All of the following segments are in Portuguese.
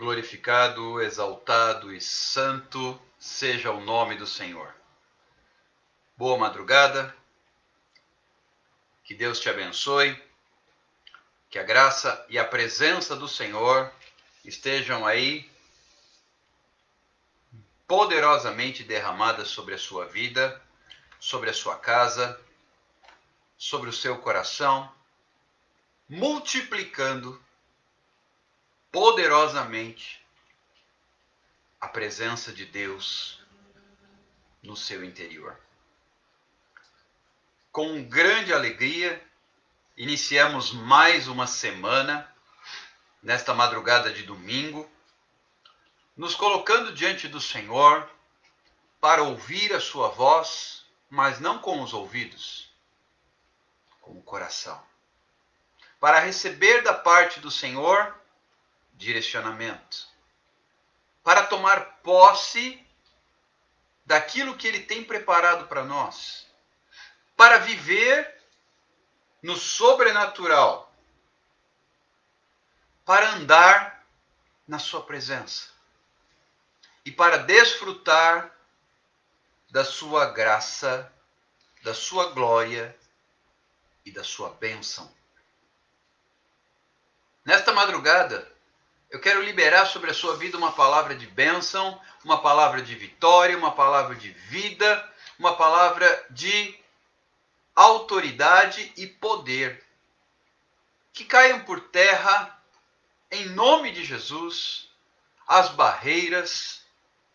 glorificado, exaltado e santo seja o nome do Senhor. Boa madrugada, que Deus te abençoe, que a graça e a presença do Senhor estejam aí poderosamente derramadas sobre a sua vida, sobre a sua casa, sobre o seu coração, multiplicando poderosamente a presença de Deus no seu interior. Com grande alegria, iniciamos mais uma semana, nesta madrugada de domingo, nos colocando diante do Senhor para ouvir a sua voz, mas não com os ouvidos, com o coração. Para receber da parte do Senhor direcionamento. Para tomar posse daquilo que Ele tem preparado para nós. Para viver no sobrenatural. Para andar na sua presença. E para desfrutar da sua graça, da sua glória e da sua bênção. Nesta madrugada, eu quero liberar sobre a sua vida uma palavra de bênção, uma palavra de vitória, uma palavra de vida, uma palavra de autoridade e poder. Que caiam por terra, em nome de Jesus, as barreiras,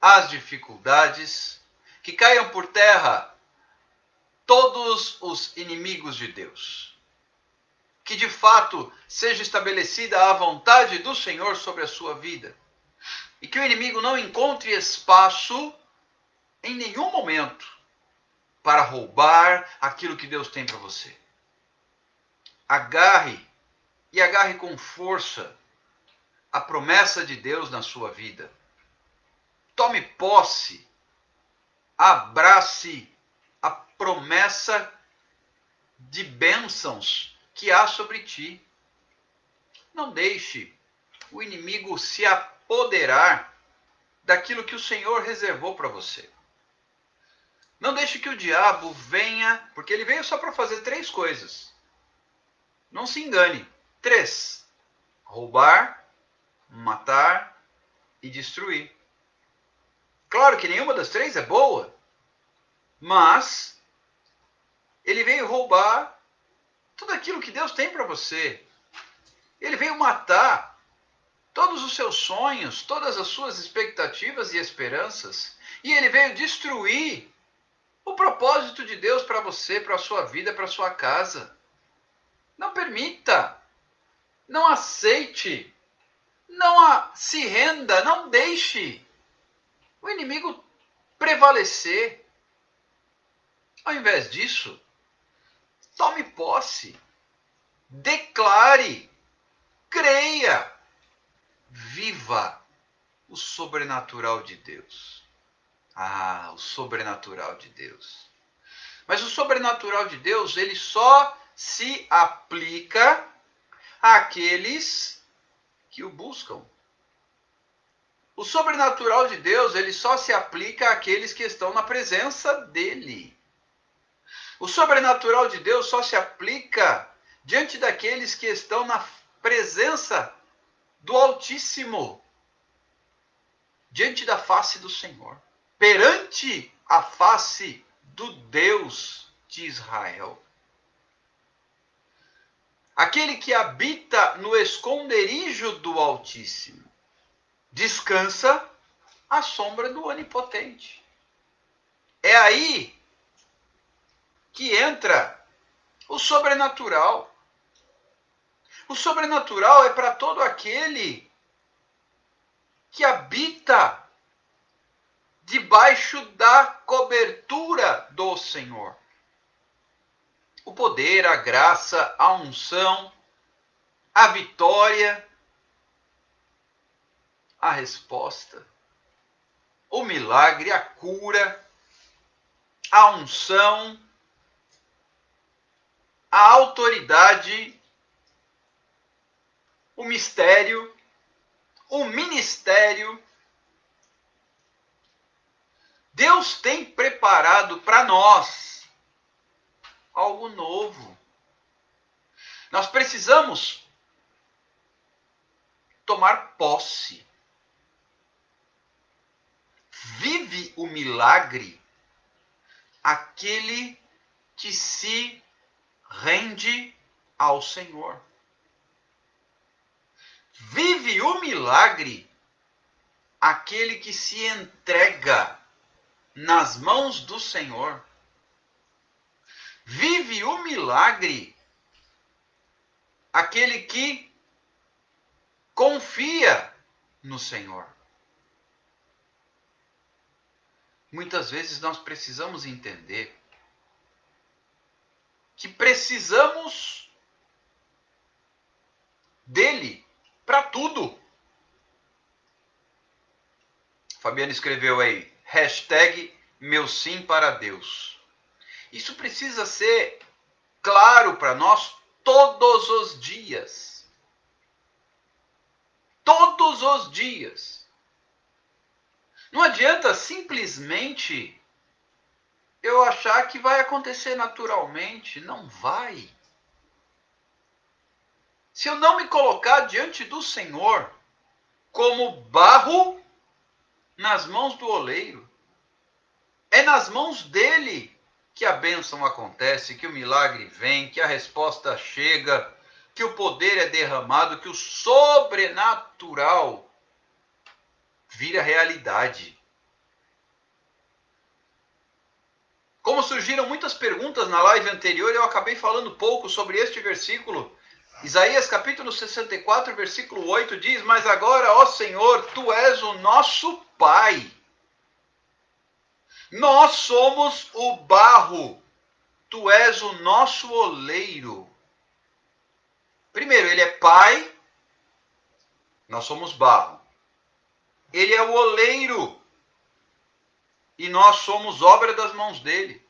as dificuldades, que caiam por terra todos os inimigos de Deus. Que de fato seja estabelecida a vontade do Senhor sobre a sua vida. E que o inimigo não encontre espaço em nenhum momento para roubar aquilo que Deus tem para você. Agarre com força a promessa de Deus na sua vida. Tome posse, abrace a promessa de bênçãos que há sobre ti. Não deixe o inimigo se apoderar daquilo que o Senhor reservou para você. Não deixe que o diabo venha, porque ele veio só para fazer 3 coisas. Não se engane. 3. Roubar, matar e destruir. Claro que nenhuma das 3 é boa, mas ele veio roubar tudo aquilo que Deus tem para você. Ele veio matar todos os seus sonhos, todas as suas expectativas e esperanças. E ele veio destruir o propósito de Deus para você, para a sua vida, para a sua casa. Não permita, não aceite, não se renda, não deixe o inimigo prevalecer. Ao invés disso, tome posse, declare, creia, viva o sobrenatural de Deus. O sobrenatural de Deus. Mas o sobrenatural de Deus, ele só se aplica àqueles que o buscam. O sobrenatural de Deus, ele só se aplica àqueles que estão na presença dele. O sobrenatural de Deus só se aplica diante daqueles que estão na presença do Altíssimo, diante da face do Senhor, perante a face do Deus de Israel. Aquele que habita no esconderijo do Altíssimo, descansa à sombra do Onipotente. É aí que entra o sobrenatural. O sobrenatural é para todo aquele que habita debaixo da cobertura do Senhor. O poder, a graça, a unção, a vitória, a resposta, o milagre, a cura, a unção, a autoridade, o mistério, o ministério. Deus tem preparado para nós algo novo. Nós precisamos tomar posse. Vive o milagre aquele que se rende ao Senhor. Vive o milagre aquele que se entrega nas mãos do Senhor. Vive o milagre aquele que confia no Senhor. Muitas vezes nós precisamos entender que precisamos dele para tudo. Fabiano escreveu aí, hashtag meu sim para Deus. Isso precisa ser claro para nós todos os dias. Todos os dias. Não adianta simplesmente eu achar que vai acontecer naturalmente. Não vai. Se eu não me colocar diante do Senhor como barro nas mãos do oleiro, é nas mãos dele que a bênção acontece, que o milagre vem, que a resposta chega, que o poder é derramado, que o sobrenatural vira realidade. Como surgiram muitas perguntas na live anterior, eu acabei falando pouco sobre este versículo. Isaías capítulo 64, versículo 8 diz, mas agora, ó Senhor, Tu és o nosso Pai. Nós somos o barro, Tu és o nosso oleiro. Primeiro, Ele é Pai, nós somos barro. Ele é o oleiro e nós somos obra das mãos dele.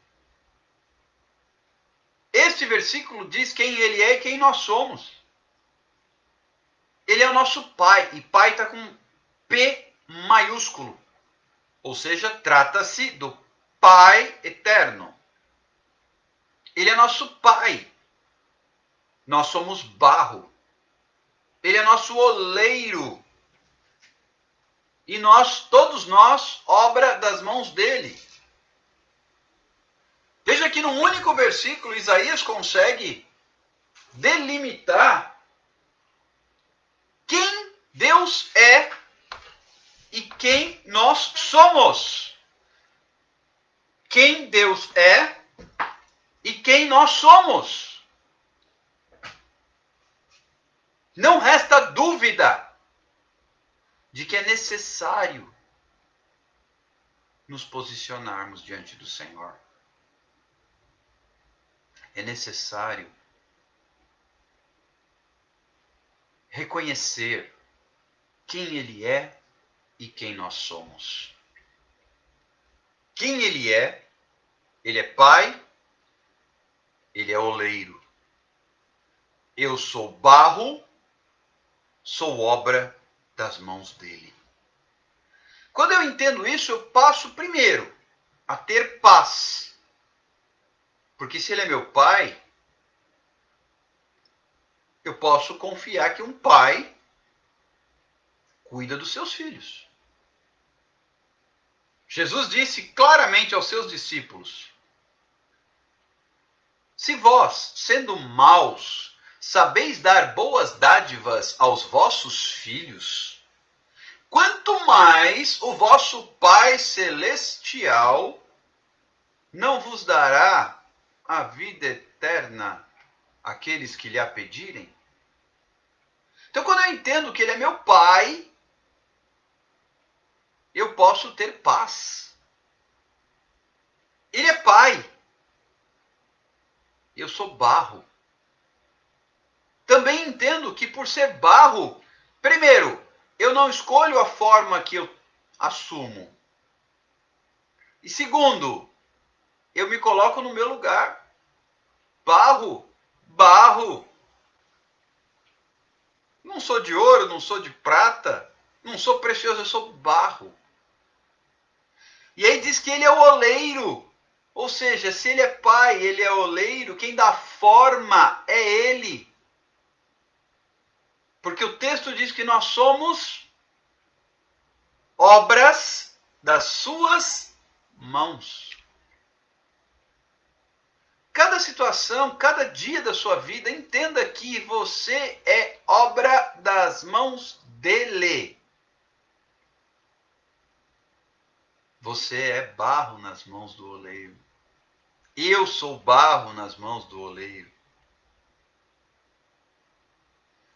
Este versículo diz quem ele é e quem nós somos. Ele é o nosso Pai, e Pai está com P maiúsculo. Ou seja, trata-se do Pai eterno. Ele é nosso Pai. Nós somos barro. Ele é nosso oleiro. E nós, todos nós, obra das mãos dele. Veja que num único versículo, Isaías consegue delimitar quem Deus é e quem nós somos. Quem Deus é e quem nós somos. Não resta dúvida de que é necessário nos posicionarmos diante do Senhor. É necessário reconhecer quem Ele é e quem nós somos. Quem Ele é Pai, Ele é oleiro. Eu sou barro, sou obra das mãos dele. Quando eu entendo isso, eu passo primeiro a ter paz. Porque se ele é meu pai, eu posso confiar que um pai cuida dos seus filhos. Jesus disse claramente aos seus discípulos, se vós, sendo maus, sabeis dar boas dádivas aos vossos filhos, quanto mais o vosso Pai Celestial não vos dará a vida eterna àqueles que lhe a pedirem? Então, quando eu entendo que Ele é meu Pai, eu posso ter paz. Ele é Pai. Eu sou barro. Também entendo que por ser barro, primeiro, eu não escolho a forma que eu assumo. E segundo, eu me coloco no meu lugar. Barro, barro. Não sou de ouro, não sou de prata. Não sou precioso, eu sou barro. E aí diz que ele é o oleiro. Ou seja, se ele é pai, ele é oleiro, quem dá forma é ele. Porque o texto diz que nós somos obras das suas mãos. Cada situação, cada dia da sua vida, entenda que você é obra das mãos dele. Você é barro nas mãos do oleiro. Eu sou barro nas mãos do oleiro.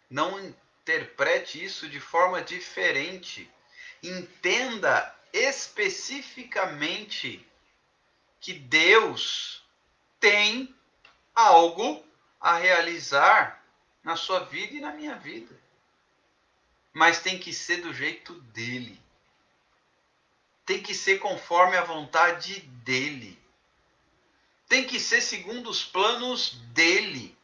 Não interprete isso de forma diferente. Entenda especificamente que Deus tem algo a realizar na sua vida e na minha vida. Mas tem que ser do jeito dele. Tem que ser conforme a vontade dele. Tem que ser segundo os planos dele.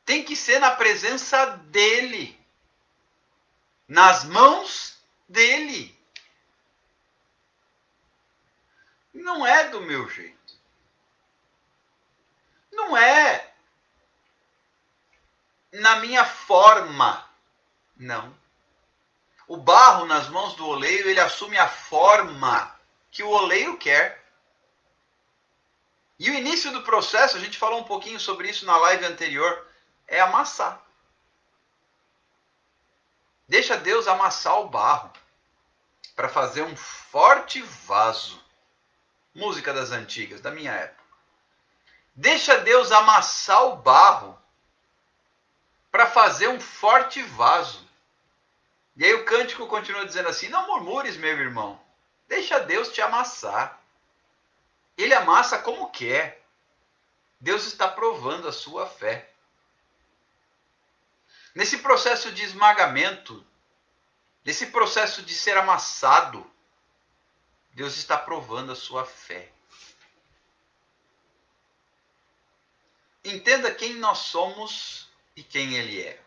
Tem que ser na presença dele. Nas mãos dele. Não é do meu jeito. Não é na minha forma. Não. O barro nas mãos do oleiro, ele assume a forma que o oleiro quer. E o início do processo, a gente falou um pouquinho sobre isso na live anterior, é amassar. Deixa Deus amassar o barro para fazer um forte vaso. Música das antigas, da minha época. Deixa Deus amassar o barro para fazer um forte vaso. E aí o cântico continua dizendo assim: não murmures, meu irmão. Deixa Deus te amassar. Ele amassa como quer. Deus está provando a sua fé. Nesse processo de esmagamento, nesse processo de ser amassado, Deus está provando a sua fé. Entenda quem nós somos e quem Ele é.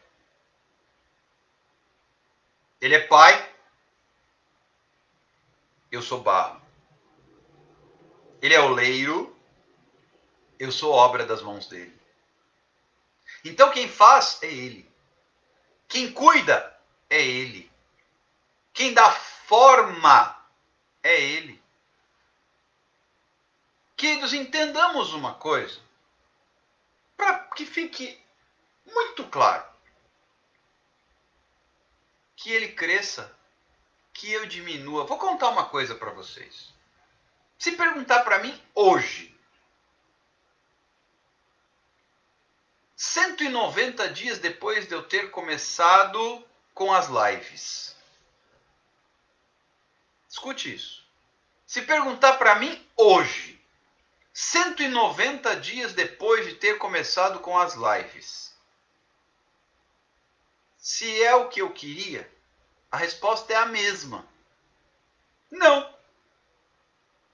Ele é pai, eu sou barro. Ele é oleiro, eu sou obra das mãos dele. Então quem faz é ele. Quem cuida é ele. Quem dá forma é ele. Queridos, entendamos uma coisa, para que fique muito claro. Que ele cresça, que eu diminua. Vou contar uma coisa para vocês. Se perguntar para mim hoje, 190 dias depois de eu ter começado com as lives. Escute isso. Se perguntar para mim hoje, 190 dias depois de ter começado com as lives, se é o que eu queria, a resposta é a mesma. Não.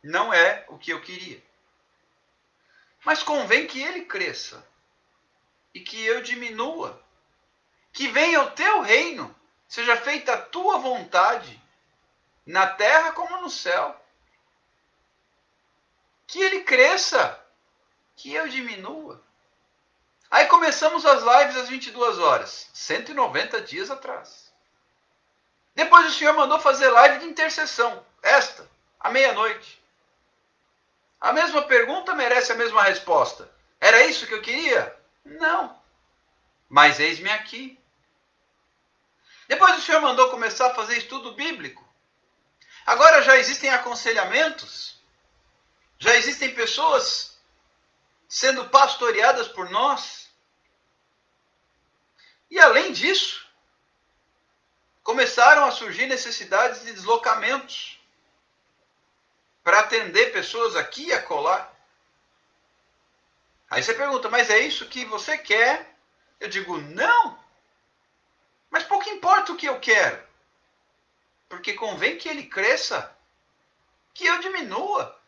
Não é o que eu queria. Mas convém que ele cresça e que eu diminua. Que venha o teu reino, seja feita a tua vontade, na terra como no céu. Que ele cresça, que eu diminua. Aí começamos as lives às 22 horas, 190 dias atrás. Depois o Senhor mandou fazer live de intercessão, esta, à meia-noite. A mesma pergunta merece a mesma resposta. Era isso que eu queria? Não. Mas eis-me aqui. Depois o Senhor mandou começar a fazer estudo bíblico. Agora já existem aconselhamentos. Já existem pessoas sendo pastoreadas por nós. E além disso, começaram a surgir necessidades de deslocamentos para atender pessoas aqui e acolá. Aí você pergunta, mas é isso que você quer? Eu digo, não. Mas pouco importa o que eu quero. Porque convém que ele cresça, que eu diminua.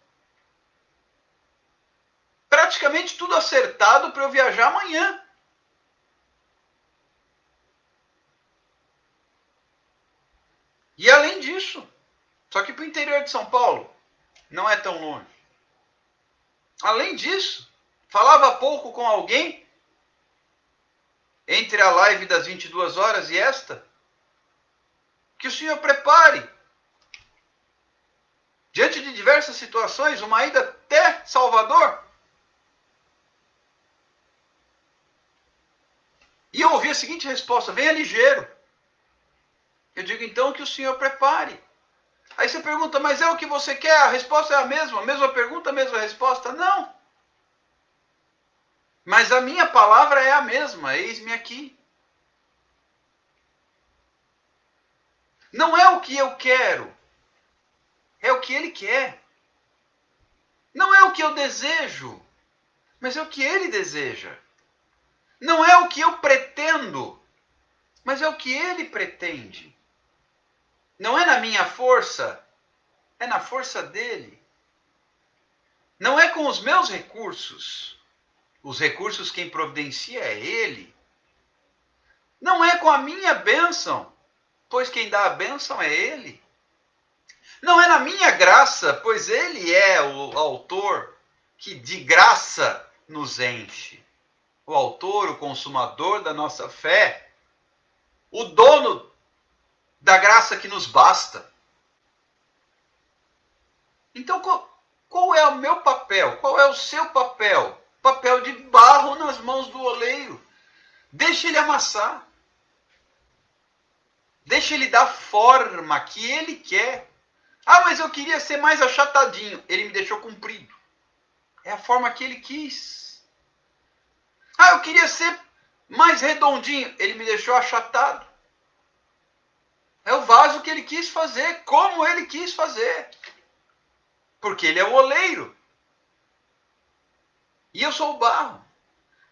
Praticamente tudo acertado para eu viajar amanhã. E além disso, só que para o interior de São Paulo, não é tão longe. Além disso, falava há pouco com alguém, entre a live das 22 horas e esta, que o senhor prepare, diante de diversas situações, uma ida até Salvador. E eu ouvi a seguinte resposta: venha ligeiro. Eu digo, então, que o senhor prepare. Aí você pergunta, mas é o que você quer? A resposta é a mesma pergunta, a mesma resposta? Não. Mas a minha palavra é a mesma, eis-me aqui. Não é o que eu quero, é o que ele quer. Não é o que eu desejo, mas é o que ele deseja. Não é o que eu pretendo, mas é o que ele pretende. Não é na minha força, é na força dele. Não é com os meus recursos. Os recursos quem providencia é ele. Não é com a minha bênção, pois quem dá a bênção é ele. Não é na minha graça, pois ele é o autor que de graça nos enche. O autor, o consumador da nossa fé. O dono da graça que nos basta. Então, qual é o meu papel? Qual é o seu papel? Papel de barro nas mãos do oleiro. Deixa ele amassar. Deixa ele dar forma que ele quer. Ah, mas eu queria ser mais achatadinho. Ele me deixou comprido. É a forma que ele quis. Ah, eu queria ser mais redondinho. Ele me deixou achatado. É o vaso que ele quis fazer, como ele quis fazer. Porque ele é o oleiro. E eu sou o barro.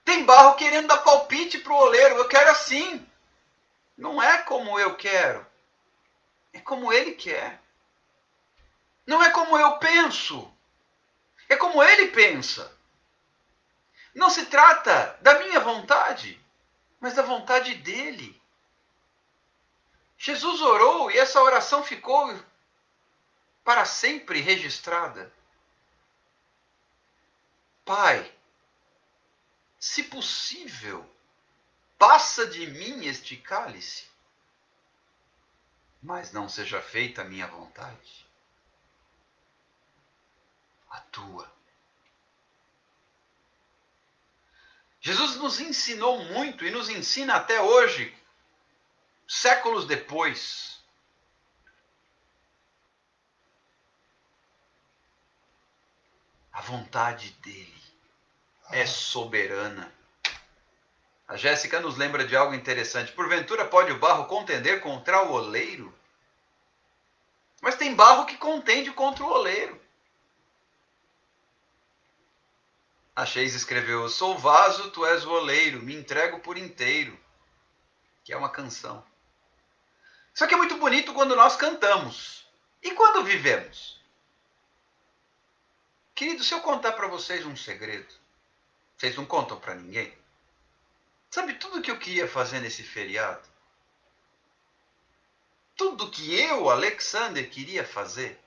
Tem barro querendo dar palpite pro oleiro. Eu quero assim. Não é como eu quero. É como ele quer. Não é como eu penso. É como ele pensa. Não se trata da minha vontade, mas da vontade dele. Jesus orou e essa oração ficou para sempre registrada. Pai, se possível, passa de mim este cálice, mas não seja feita a minha vontade, a tua. Jesus nos ensinou muito e nos ensina até hoje, séculos depois. A vontade dele é soberana. A Jéssica nos lembra de algo interessante. Porventura pode o barro contender contra o oleiro? Mas tem barro que contende contra o oleiro. A Sheis escreveu, sou o vaso, tu és o oleiro, me entrego por inteiro. Que é uma canção. Isso aqui é muito bonito quando nós cantamos. E quando vivemos? Querido, se eu contar para vocês um segredo, vocês não contam para ninguém? Sabe tudo que eu queria fazer nesse feriado? Tudo que eu, Alexander, queria fazer?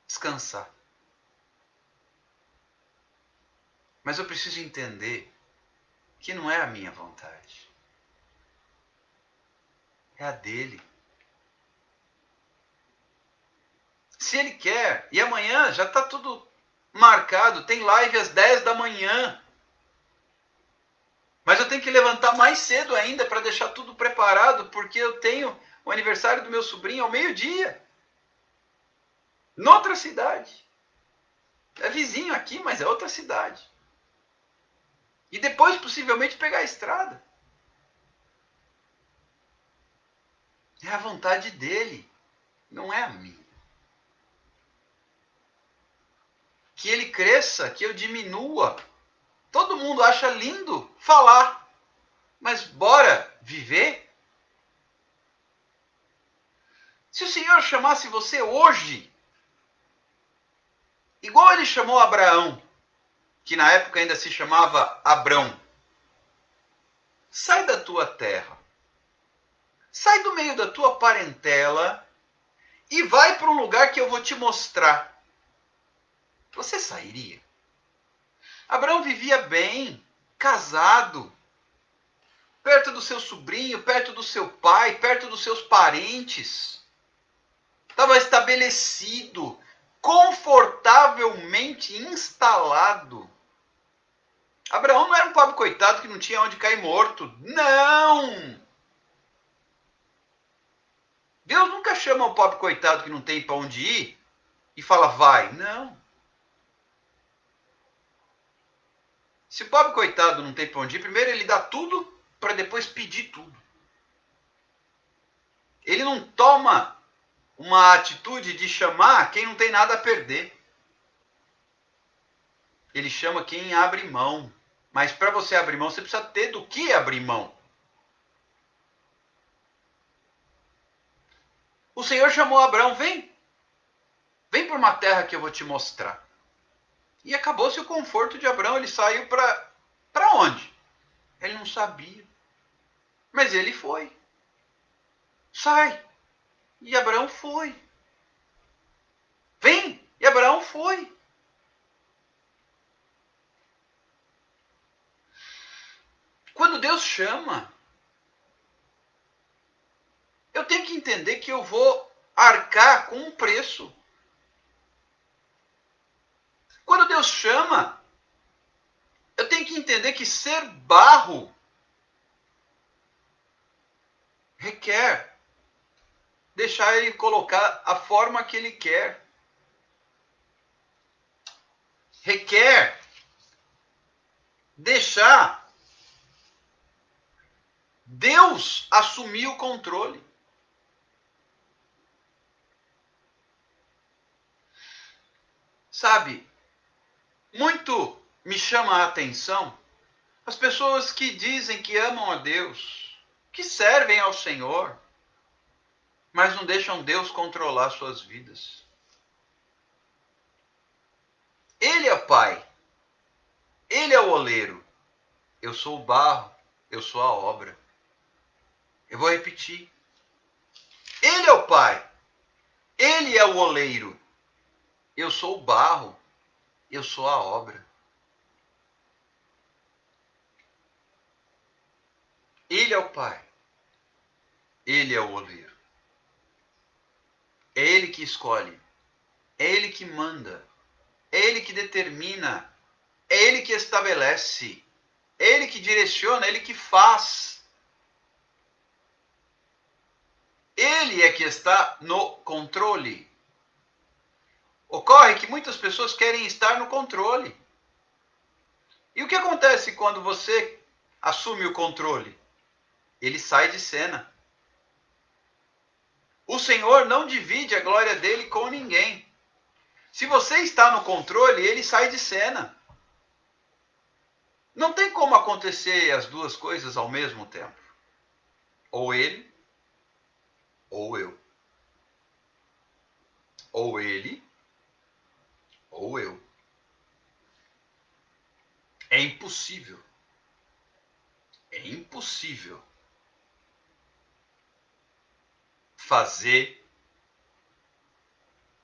Descansar. Mas eu preciso entender que não é a minha vontade. É a dele. Se ele quer, e amanhã já está tudo marcado, tem live às 10 da manhã. Mas eu tenho que levantar mais cedo ainda para deixar tudo preparado, porque eu tenho o aniversário do meu sobrinho ao meio-dia. Noutra cidade. É vizinho aqui, mas é outra cidade. E depois, possivelmente, pegar a estrada. É a vontade dele, não é a minha. Que ele cresça, que eu diminua. Todo mundo acha lindo falar, mas bora viver? Se o Senhor chamasse você hoje, igual ele chamou Abraão, que na época ainda se chamava Abrão, sai da tua terra, sai do meio da tua parentela e vai para um lugar que eu vou te mostrar. Você sairia? Abraão vivia bem, casado, perto do seu sobrinho, perto do seu pai, perto dos seus parentes. Estava estabelecido, confortavelmente instalado. Abraão não era um pobre coitado que não tinha onde cair morto. Não! Deus nunca chama o pobre coitado que não tem para onde ir e fala, vai. Não. Se o pobre coitado não tem para onde ir, primeiro ele dá tudo para depois pedir tudo. Ele não toma uma atitude de chamar quem não tem nada a perder. Ele chama quem abre mão. Mas para você abrir mão, você precisa ter do que abrir mão. O Senhor chamou Abraão, vem para uma terra que eu vou te mostrar. E acabou-se o conforto de Abraão, ele saiu para onde? Ele não sabia. Mas ele foi. Sai. E Abraão foi. Vem. E Abraão foi. Quando Deus chama, eu tenho que entender que eu vou arcar com um preço. Quando Deus chama, eu tenho que entender que ser barro requer deixar ele colocar a forma que ele quer. Requer deixar Deus assumir o controle. Sabe, muito me chama a atenção as pessoas que dizem que amam a Deus, que servem ao Senhor, mas não deixam Deus controlar suas vidas. Ele é o Pai, Ele é o oleiro, eu sou o barro, eu sou a obra. Eu vou repetir. Ele é o Pai, Ele é o oleiro, eu sou o barro, eu sou a obra. Ele é o Pai, Ele é o oleiro. É Ele que escolhe, é Ele que manda, é Ele que determina, é Ele que estabelece, é Ele que direciona, é Ele que faz. Ele é que está no controle. Ocorre que muitas pessoas querem estar no controle. E o que acontece quando você assume o controle? Ele sai de cena. O Senhor não divide a glória dele com ninguém. Se você está no controle, ele sai de cena. Não tem como acontecer as duas coisas ao mesmo tempo. Ou ele, ou eu. Ou ele, ou eu. É impossível. É impossível fazer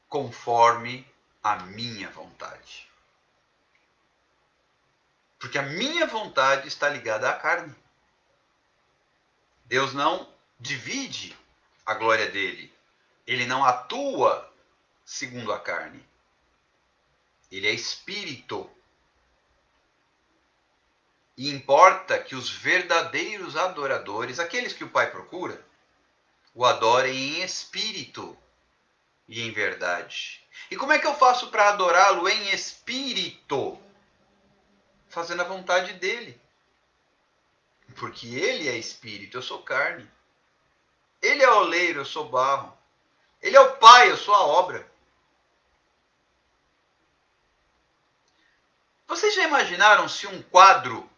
conforme a minha vontade. Porque a minha vontade está ligada à carne. Deus não divide a glória dele. Ele não atua segundo a carne. Ele é espírito. E importa que os verdadeiros adoradores, aqueles que o Pai procura, o adorem em espírito e em verdade. E como é que eu faço para adorá-lo em espírito? Fazendo a vontade dele. Porque ele é espírito, eu sou carne. Ele é oleiro, eu sou barro. Ele é o Pai, eu sou a obra. Vocês já imaginaram se um quadro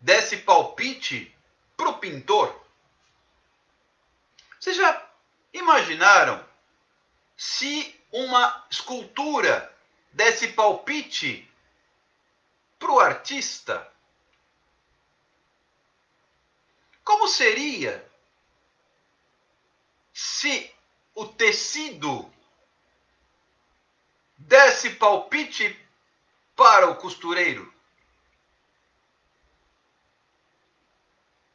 desse palpite para o pintor? Vocês já imaginaram se uma escultura desse palpite para o artista? Como seria se o tecido desse palpite para o costureiro?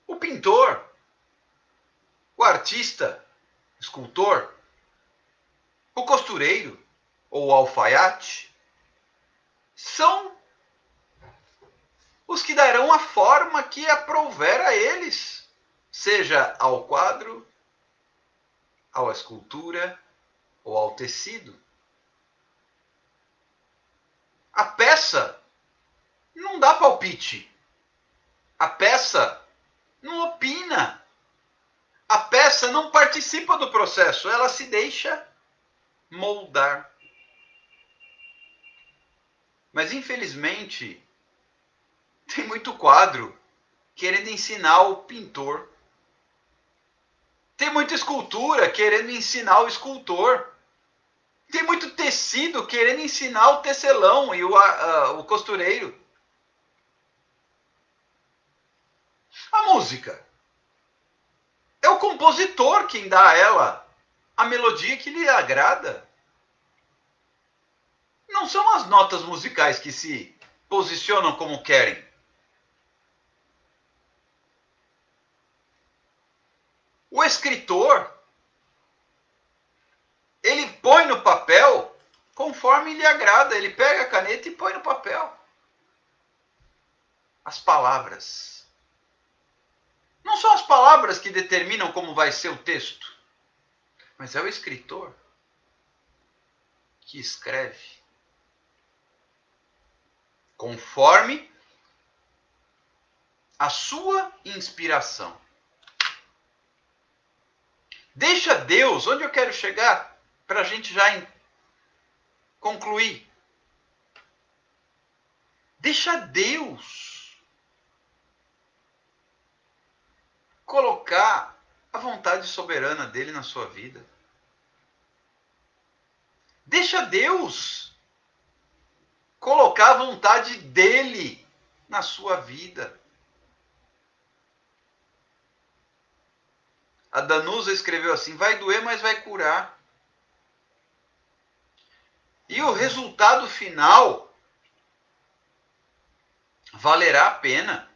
O pintor, o artista, escultor, o costureiro ou o alfaiate são os que darão a forma que aprouver a eles, seja ao quadro, à escultura ou ao tecido. A peça não dá palpite. A peça não opina. A peça não participa do processo, ela se deixa moldar. Mas infelizmente, tem muito quadro querendo ensinar o pintor. Tem muita escultura querendo ensinar o escultor. Tem muito tecido querendo ensinar o tecelão e o costureiro. A música é o compositor quem dá a ela a melodia que lhe agrada. Não são as notas musicais que se posicionam como querem. O escritor, ele põe no papel conforme lhe agrada. Ele pega a caneta e põe no papel. As palavras. Não são as palavras que determinam como vai ser o texto, mas é o escritor que escreve conforme a sua inspiração. Deixa Deus, onde eu quero chegar, para a gente já concluir. Deixa Deus colocar a vontade soberana dele na sua vida. Deixa Deus colocar a vontade dele na sua vida. A Danusa escreveu assim: vai doer, mas vai curar. E o resultado final valerá a pena.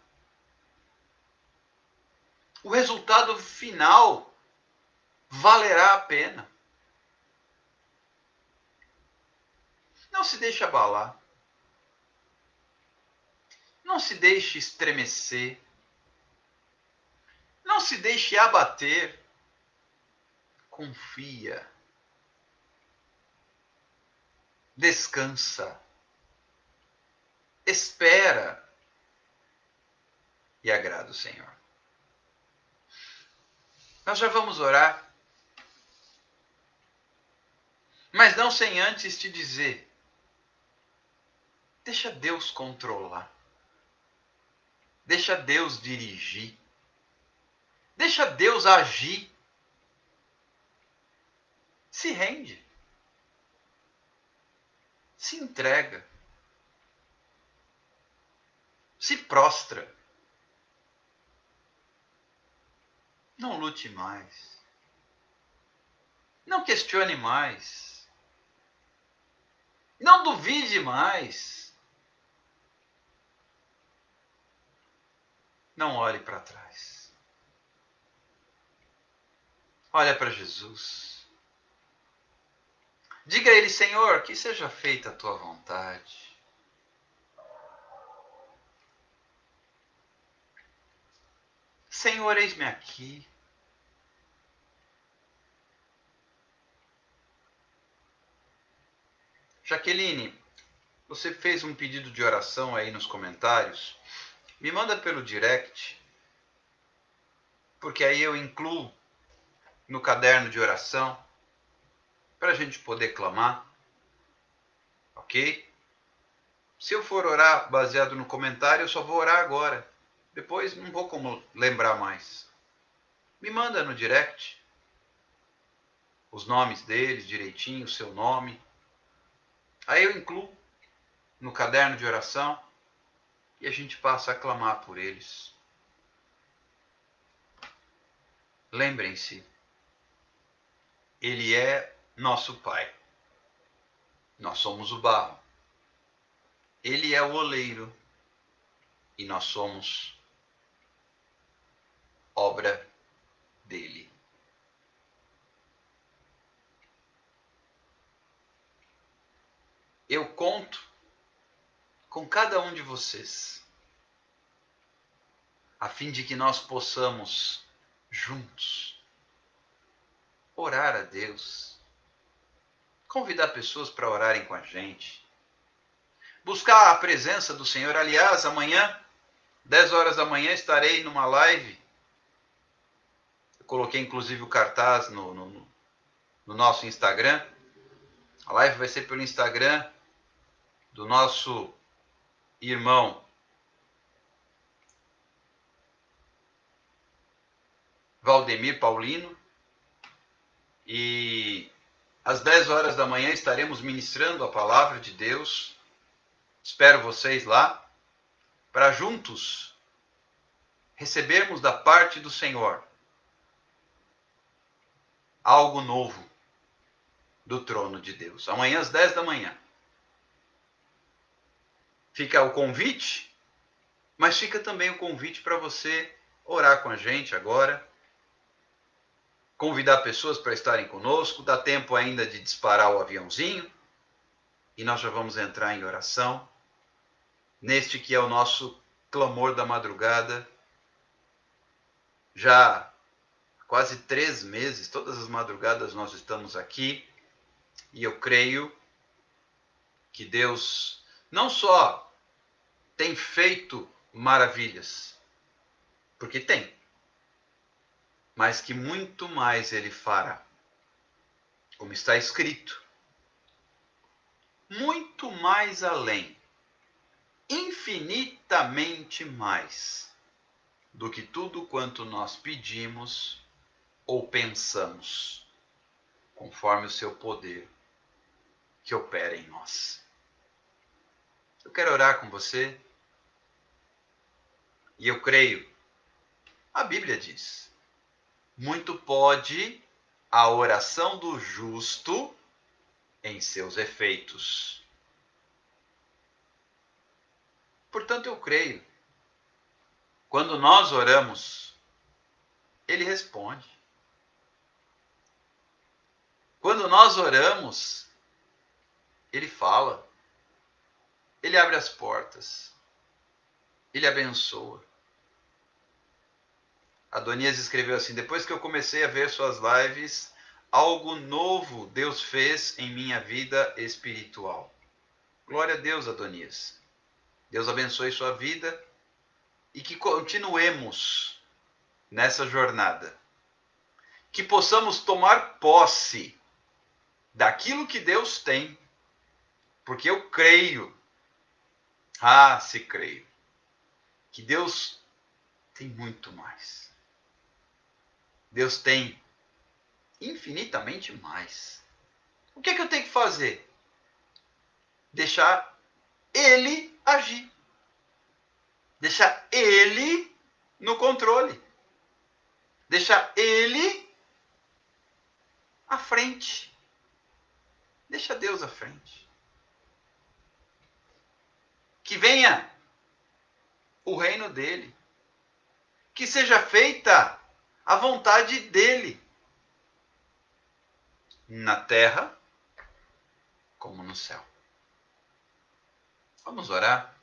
O resultado final valerá a pena. Não se deixe abalar. Não se deixe estremecer. Não se deixe abater. Confia. Descansa. Espera. E agrada o Senhor. Nós já vamos orar. Mas não sem antes te dizer: deixa Deus controlar. Deixa Deus dirigir. Deixa Deus agir. Se rende. Se entrega. Se prostra. Não lute mais. Não questione mais. Não duvide mais. Não olhe para trás. Olha para Jesus. Diga a Ele: Senhor, que seja feita a tua vontade. Senhor, eis-me aqui. Jaqueline, você fez um pedido de oração aí nos comentários. Me manda pelo direct, porque aí eu incluo no caderno de oração para a gente poder clamar, ok? Se eu for orar baseado no comentário, eu só vou orar agora. Depois não vou como lembrar mais. Me manda no direct os nomes deles direitinho, o seu nome. Aí eu incluo no caderno de oração e a gente passa a clamar por eles. Lembrem-se, Ele é nosso Pai. Nós somos o barro. Ele é o oleiro e nós somos obra dele. Eu conto com cada um de vocês, a fim de que nós possamos, juntos, orar a Deus, convidar pessoas para orarem com a gente, buscar a presença do Senhor. Aliás, amanhã, 10 horas da manhã, estarei numa live. Eu coloquei inclusive o cartaz no nosso Instagram. A live vai ser pelo Instagram do nosso irmão Valdemir Paulino. E às 10 horas da manhã estaremos ministrando a palavra de Deus. Espero vocês lá para juntos recebermos da parte do Senhor algo novo do trono de Deus. Amanhã às 10 da manhã. Fica o convite, mas fica também o convite para você orar com a gente agora, convidar pessoas para estarem conosco. Dá tempo ainda de disparar o aviãozinho e nós já vamos entrar em oração neste que é o nosso clamor da madrugada. Já há quase 3 meses, todas as madrugadas nós estamos aqui, e eu creio que Deus não só tem feito maravilhas, porque tem, mas que muito mais Ele fará. Como está escrito, muito mais além, infinitamente mais do que tudo quanto nós pedimos ou pensamos, conforme o seu poder que opera em nós. Eu quero orar com você e eu creio, a Bíblia diz, muito pode a oração do justo em seus efeitos. Portanto, eu creio, quando nós oramos, Ele responde. Quando nós oramos, Ele fala. Ele abre as portas. Ele abençoa. Adonias escreveu assim: depois que eu comecei a ver suas lives, algo novo Deus fez em minha vida espiritual. Glória a Deus, Adonias. Deus abençoe sua vida e que continuemos nessa jornada. Que possamos tomar posse daquilo que Deus tem, porque eu creio, se creio, que Deus tem muito mais. Deus tem infinitamente mais. O que é que eu tenho que fazer? Deixar Ele agir. Deixar Ele no controle. Deixar Ele à frente. Deixa Deus à frente. Que venha o reino dele. Que seja feita a vontade dele. Na terra como no céu. Vamos orar?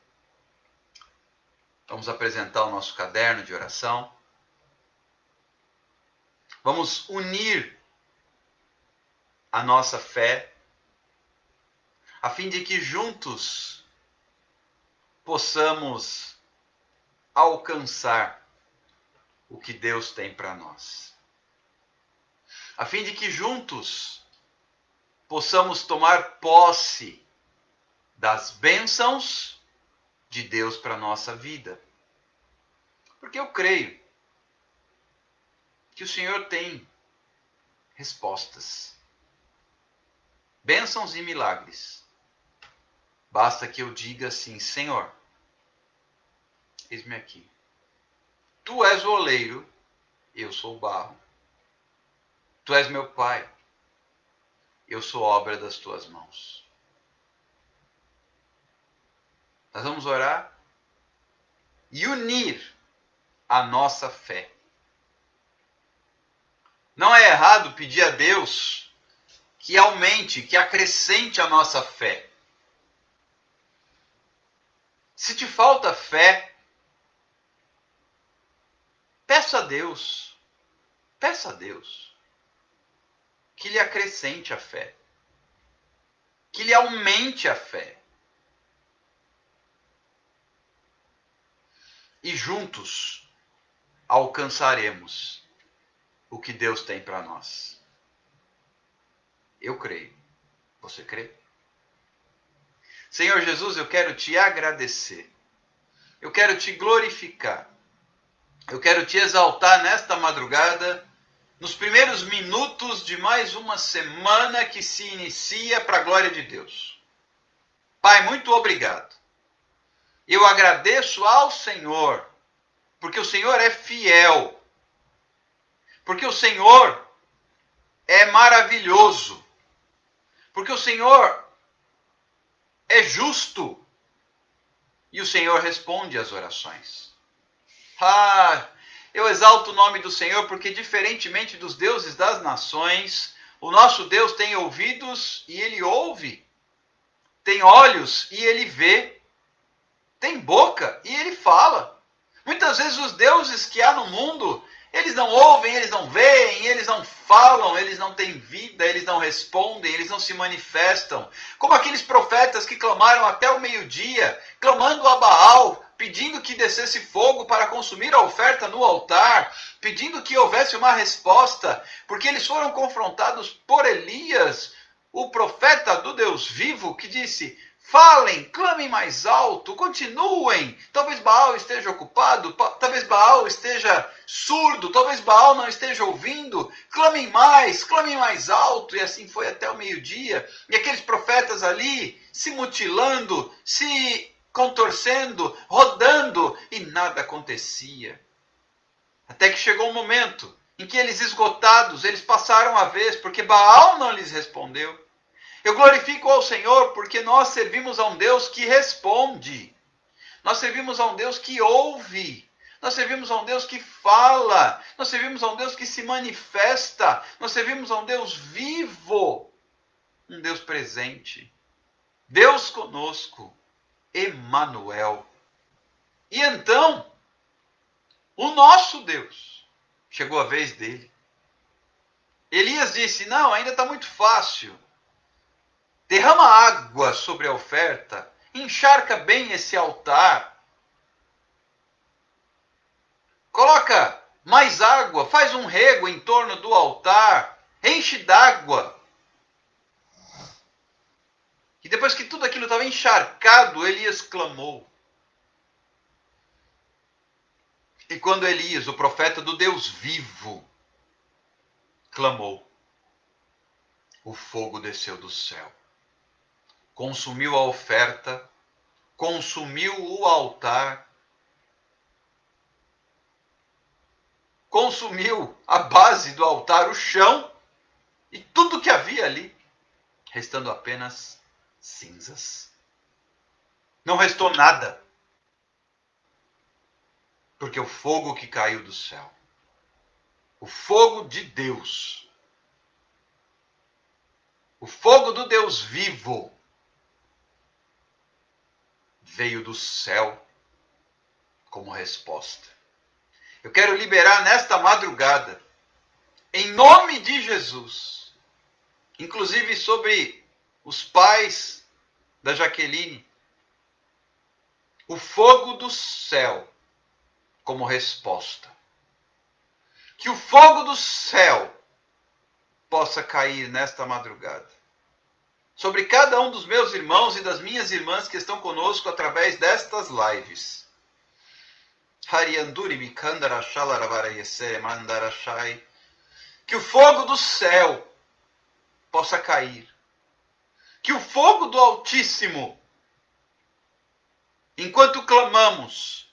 Vamos apresentar o nosso caderno de oração. Vamos unir a nossa fé, a fim de que juntos possamos alcançar o que Deus tem para nós. A fim de que juntos possamos tomar posse das bênçãos de Deus para a nossa vida. Porque eu creio que o Senhor tem respostas. Bênçãos e milagres. Basta que eu diga assim: Senhor, eis-me aqui. Tu és o oleiro, eu sou o barro. Tu és meu Pai, eu sou obra das tuas mãos. Nós vamos orar e unir a nossa fé. Não é errado pedir a Deus que aumente, que acrescente a nossa fé. Se te falta fé, peça a Deus que lhe acrescente a fé, que lhe aumente a fé. E juntos alcançaremos o que Deus tem para nós. Eu creio. Você crê? Senhor Jesus, eu quero te agradecer. Eu quero te glorificar. Eu quero te exaltar nesta madrugada, nos primeiros minutos de mais uma semana que se inicia para a glória de Deus. Pai, muito obrigado. Eu agradeço ao Senhor, porque o Senhor é fiel. Porque o Senhor é maravilhoso. Porque o Senhor é justo. E o Senhor responde às orações. Eu exalto o nome do Senhor, porque diferentemente dos deuses das nações, o nosso Deus tem ouvidos e ele ouve. Tem olhos e ele vê. Tem boca e ele fala. Muitas vezes os deuses que há no mundo, eles não ouvem, eles não veem, eles não falam, eles não têm vida, eles não respondem, eles não se manifestam. Como aqueles profetas que clamaram até o meio-dia, clamando a Baal, pedindo que descesse fogo para consumir a oferta no altar, pedindo que houvesse uma resposta, porque eles foram confrontados por Elias, o profeta do Deus vivo, que disse: falem, clamem mais alto, continuem. Talvez Baal esteja ocupado, talvez Baal esteja surdo, talvez Baal não esteja ouvindo. Clamem mais alto. E assim foi até o meio-dia. E aqueles profetas ali se mutilando, se contorcendo, rodando, e nada acontecia. Até que chegou um momento em que eles, esgotados, eles passaram a vez, porque Baal não lhes respondeu. Eu glorifico ao Senhor porque nós servimos a um Deus que responde. Nós servimos a um Deus que ouve. Nós servimos a um Deus que fala. Nós servimos a um Deus que se manifesta. Nós servimos a um Deus vivo. Um Deus presente. Deus conosco. Emanuel. E então, o nosso Deus, chegou a vez dele. Elias disse: não, ainda está muito fácil. Derrama água sobre a oferta, encharca bem esse altar. Coloca mais água, faz um rego em torno do altar, enche d'água. E depois que tudo aquilo estava encharcado, Elias clamou. E quando Elias, o profeta do Deus vivo, clamou, o fogo desceu do céu. Consumiu a oferta, consumiu o altar, consumiu a base do altar, o chão e tudo que havia ali, restando apenas cinzas. Não restou nada, porque o fogo que caiu do céu, o fogo de Deus, o fogo do Deus vivo, veio do céu como resposta. Eu quero liberar nesta madrugada, em nome de Jesus, inclusive sobre os pais da Jaqueline, o fogo do céu como resposta. Que o fogo do céu possa cair nesta madrugada sobre cada um dos meus irmãos e das minhas irmãs que estão conosco através destas lives. Que o fogo do céu possa cair. Que o fogo do Altíssimo, enquanto clamamos,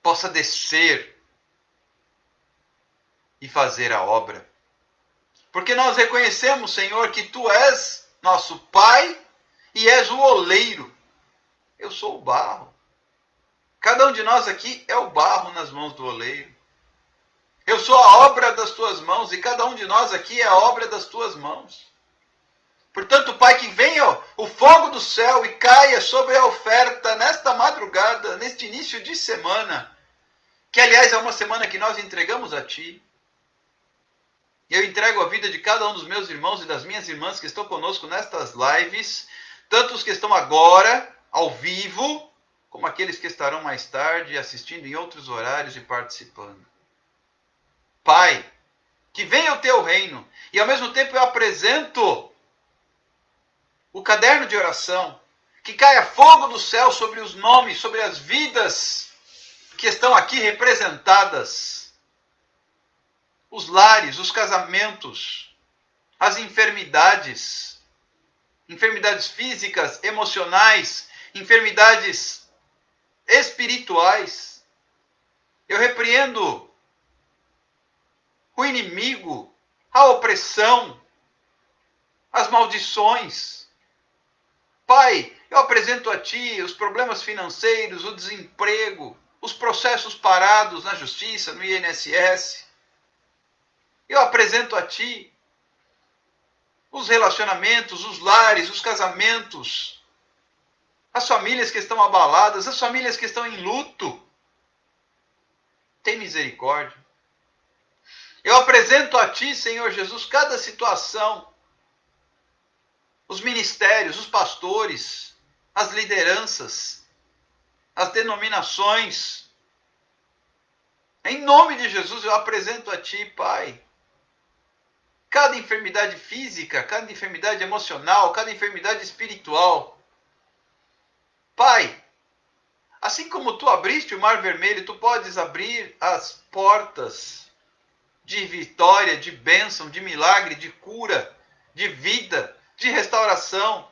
possa descer e fazer a obra. Porque nós reconhecemos, Senhor, que Tu és nosso Pai e és o oleiro. Eu sou o barro. Cada um de nós aqui é o barro nas mãos do oleiro. Eu sou a obra das Tuas mãos e cada um de nós aqui é a obra das Tuas mãos. Portanto, Pai, que venha o fogo do céu e caia sobre a oferta nesta madrugada, neste início de semana, que aliás é uma semana que nós entregamos a Ti. Eu entrego a vida de cada um dos meus irmãos e das minhas irmãs que estão conosco nestas lives, tanto os que estão agora, ao vivo, como aqueles que estarão mais tarde assistindo em outros horários e participando. Pai, que venha o Teu reino e ao mesmo tempo eu apresento o caderno de oração, que caia fogo do céu sobre os nomes, sobre as vidas que estão aqui representadas, os lares, os casamentos, as enfermidades, enfermidades físicas, emocionais, enfermidades espirituais. Eu repreendo o inimigo, a opressão, as maldições. Pai, eu apresento a Ti os problemas financeiros, o desemprego, os processos parados na justiça, no INSS. Eu apresento a Ti os relacionamentos, os lares, os casamentos, as famílias que estão abaladas, as famílias que estão em luto. Tem misericórdia. Eu apresento a Ti, Senhor Jesus, cada situação, os ministérios, os pastores, as lideranças, as denominações. Em nome de Jesus eu apresento a Ti, Pai, cada enfermidade física, cada enfermidade emocional, cada enfermidade espiritual. Pai, assim como Tu abriste o Mar Vermelho, Tu podes abrir as portas de vitória, de bênção, de milagre, de cura, de vida, de restauração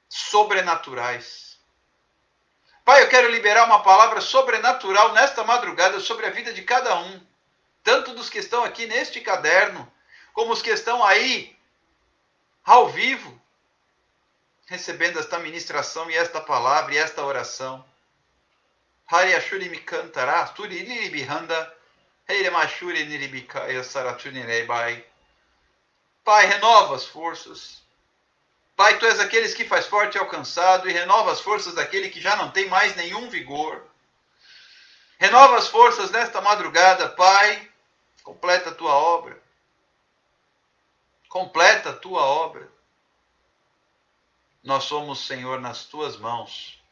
sobrenaturais. Pai, eu quero liberar uma palavra sobrenatural nesta madrugada sobre a vida de cada um, tanto dos que estão aqui neste caderno, como os que estão aí ao vivo, recebendo esta ministração e esta palavra e esta oração. Pai, renova as forças. Pai, Tu és aqueles que faz forte e alcançado e renova as forças daquele que já não tem mais nenhum vigor. Renova as forças nesta madrugada, Pai. Completa a Tua obra. Completa a Tua obra. Nós somos, Senhor, nas Tuas mãos,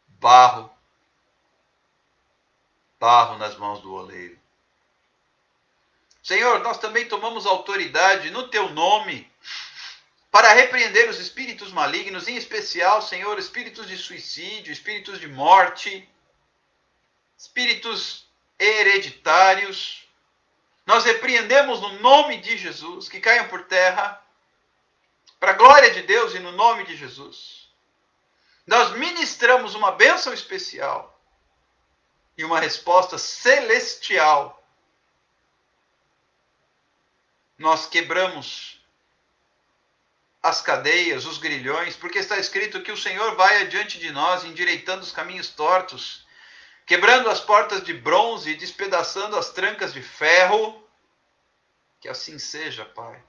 barro nas mãos do oleiro. Senhor, nós também tomamos autoridade no Teu nome para repreender os espíritos malignos, em especial, Senhor, espíritos de suicídio, espíritos de morte, espíritos hereditários. Nós repreendemos no nome de Jesus, que caiam por terra, para a glória de Deus e no nome de Jesus. Nós ministramos uma bênção especial e uma resposta celestial. Nós quebramos as cadeias, os grilhões, porque está escrito que o Senhor vai adiante de nós, endireitando os caminhos tortos, quebrando as portas de bronze e despedaçando as trancas de ferro. Que assim seja, Pai,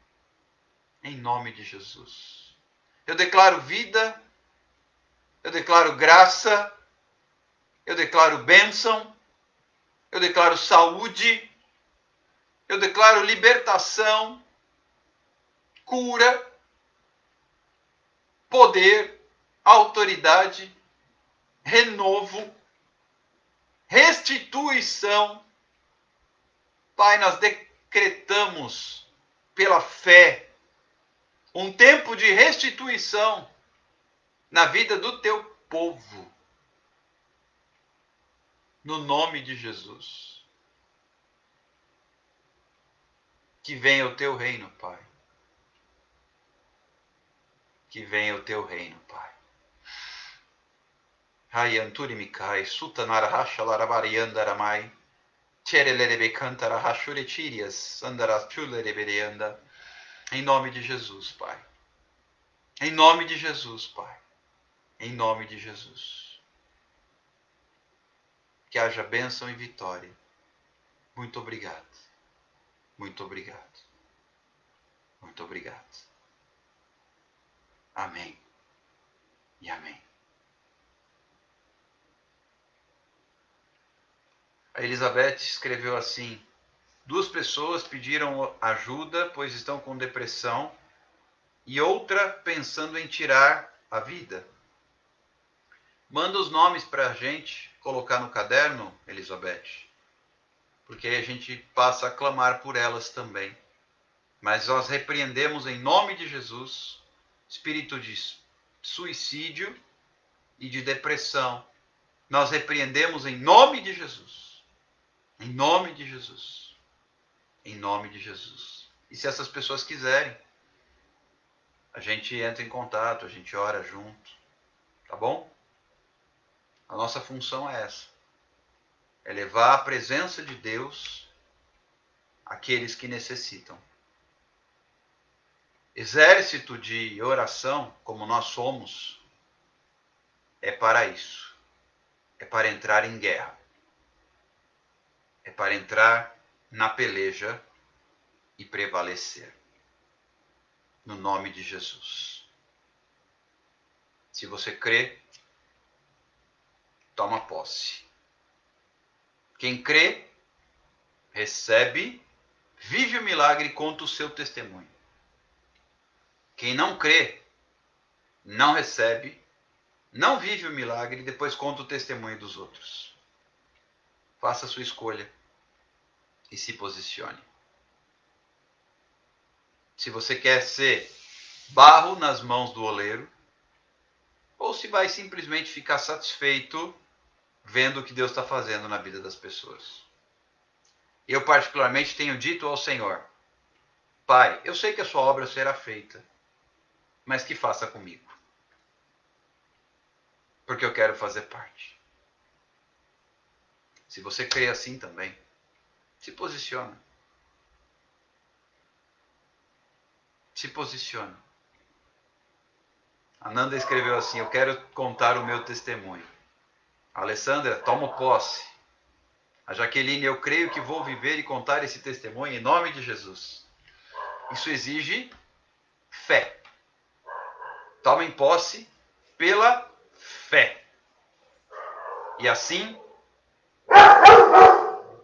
em nome de Jesus. Eu declaro vida, eu declaro graça, eu declaro bênção, eu declaro saúde, eu declaro libertação, cura, poder, autoridade, renovo, restituição. Pai, nós decretamos pela fé um tempo de restituição na vida do Teu povo. No nome de Jesus. Que venha o Teu reino, Pai. Que venha o Teu reino, Pai. Hayanturi Mikai, Sutanara Hashalarabariandaramai. Em nome de Jesus, Pai. Em nome de Jesus, Pai. Em nome de Jesus. Que haja bênção e vitória. Muito obrigado. Muito obrigado. Muito obrigado. Amém. E amém. A Elizabeth escreveu assim: 2 pessoas pediram ajuda, pois estão com depressão, e outra pensando em tirar a vida. Manda os nomes para a gente colocar no caderno, Elizabeth, porque aí a gente passa a clamar por elas também. Mas nós repreendemos em nome de Jesus espírito de suicídio e de depressão. Nós repreendemos em nome de Jesus. Em nome de Jesus. Em nome de Jesus. E se essas pessoas quiserem, a gente entra em contato, a gente ora junto. Tá bom? A nossa função é essa. É levar a presença de Deus àqueles que necessitam. Exército de oração, como nós somos, é para isso. É para entrar em guerra. É para entrar na peleja e prevalecer. No nome de Jesus. Se você crê, toma posse. Quem crê, recebe, vive o milagre e conta o seu testemunho. Quem não crê, não recebe, não vive o milagre e depois conta o testemunho dos outros. Faça a sua escolha e se posicione. Se você quer ser barro nas mãos do oleiro, ou se vai simplesmente ficar satisfeito vendo o que Deus está fazendo na vida das pessoas. Eu particularmente tenho dito ao Senhor: Pai, eu sei que a sua obra será feita, mas que faça comigo. Porque eu quero fazer parte. Se você crê assim também, se posiciona. Se posiciona. A Nanda escreveu assim: eu quero contar o meu testemunho. A Alessandra, toma posse. A Jaqueline, eu creio que vou viver e contar esse testemunho em nome de Jesus. Isso exige fé. Tomem posse pela fé. E assim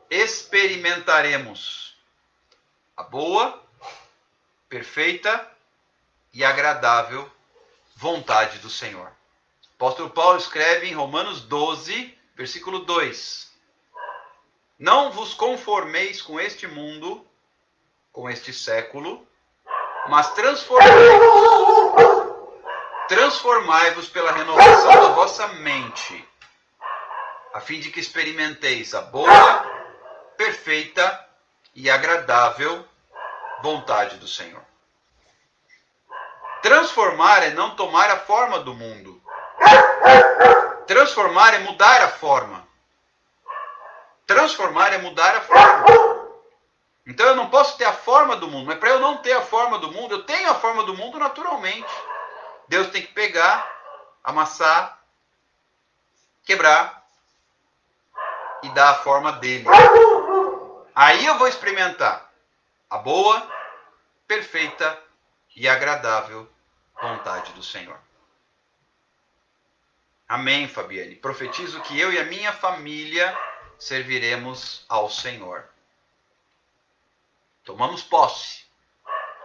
experimentaremos a boa, perfeita e agradável vontade do Senhor. O apóstolo Paulo escreve em Romanos 12, versículo 2: Não vos conformeis com este mundo, com este século, mas transformai-vos pela renovação da vossa mente, a fim de que experimenteis a boa, perfeita e agradável vontade do Senhor. Transformar é não tomar a forma do mundo. Transformar é mudar a forma. Transformar é mudar a forma. Então eu não posso ter a forma do mundo. Mas para eu não ter a forma do mundo, eu tenho a forma do mundo naturalmente. Deus tem que pegar, amassar, quebrar e dar a forma dele. Aí eu vou experimentar a boa, perfeita e agradável vontade do Senhor. Amém, Fabiane. Profetizo que eu e a minha família serviremos ao Senhor. Tomamos posse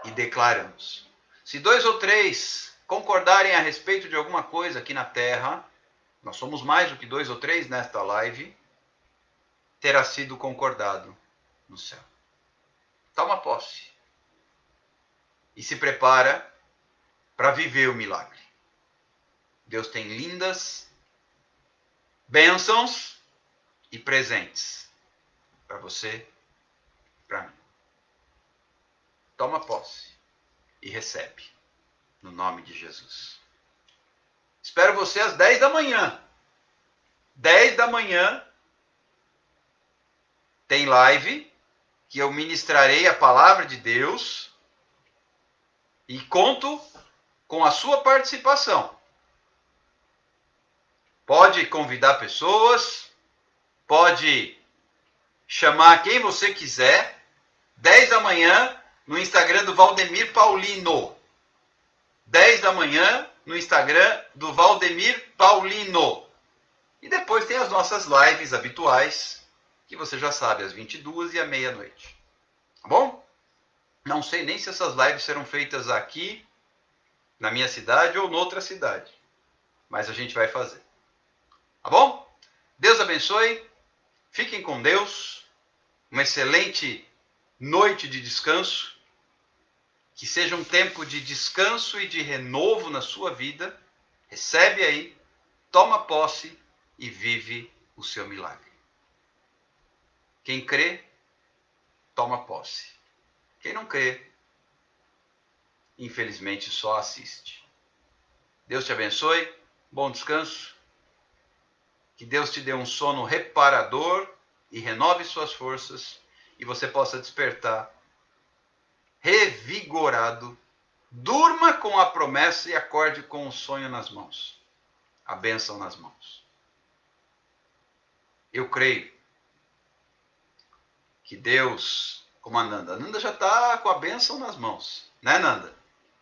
e declaramos. Se 2 ou 3 concordarem a respeito de alguma coisa aqui na terra, nós somos mais do que 2 ou 3 nesta live, terá sido concordado no céu. Toma posse. E se prepara para viver o milagre. Deus tem lindas bênçãos e presentes para você e para mim. Toma posse e recebe, no nome de Jesus. Espero você às 10 da manhã. 10 da manhã tem live que eu ministrarei a palavra de Deus e conto com a sua participação. Pode convidar pessoas, pode chamar quem você quiser. 10 da manhã no Instagram do Valdemir Paulino. 10 da manhã no Instagram do Valdemir Paulino. E depois tem as nossas lives habituais, que você já sabe, às 22 e à meia-noite. Tá bom? Não sei nem se essas lives serão feitas aqui, na minha cidade ou noutra cidade. Mas a gente vai fazer. Tá bom? Deus abençoe. Fiquem com Deus. Uma excelente noite de descanso. Que seja um tempo de descanso e de renovo na sua vida. Recebe aí, toma posse e vive o seu milagre. Quem crê, toma posse. Quem não crê, infelizmente só assiste. Deus te abençoe, bom descanso. Que Deus te dê um sono reparador e renove suas forças e você possa despertar revigorado. Durma com a promessa e acorde com o sonho nas mãos. A bênção nas mãos. Eu creio que Deus, como a Nanda já está com a bênção nas mãos. Né, Nanda?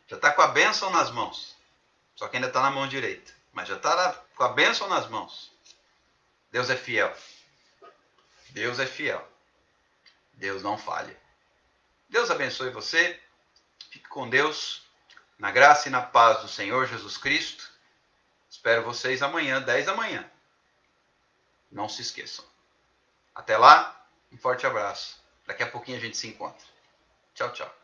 Já está com a bênção nas mãos. Só que ainda está na mão direita. Mas já está com a bênção nas mãos. Deus é fiel. Deus é fiel. Deus não falha. Deus abençoe você. Fique com Deus. Na graça e na paz do Senhor Jesus Cristo. Espero vocês amanhã, 10 da manhã. Não se esqueçam. Até lá, um forte abraço. Daqui a pouquinho a gente se encontra. Tchau, tchau.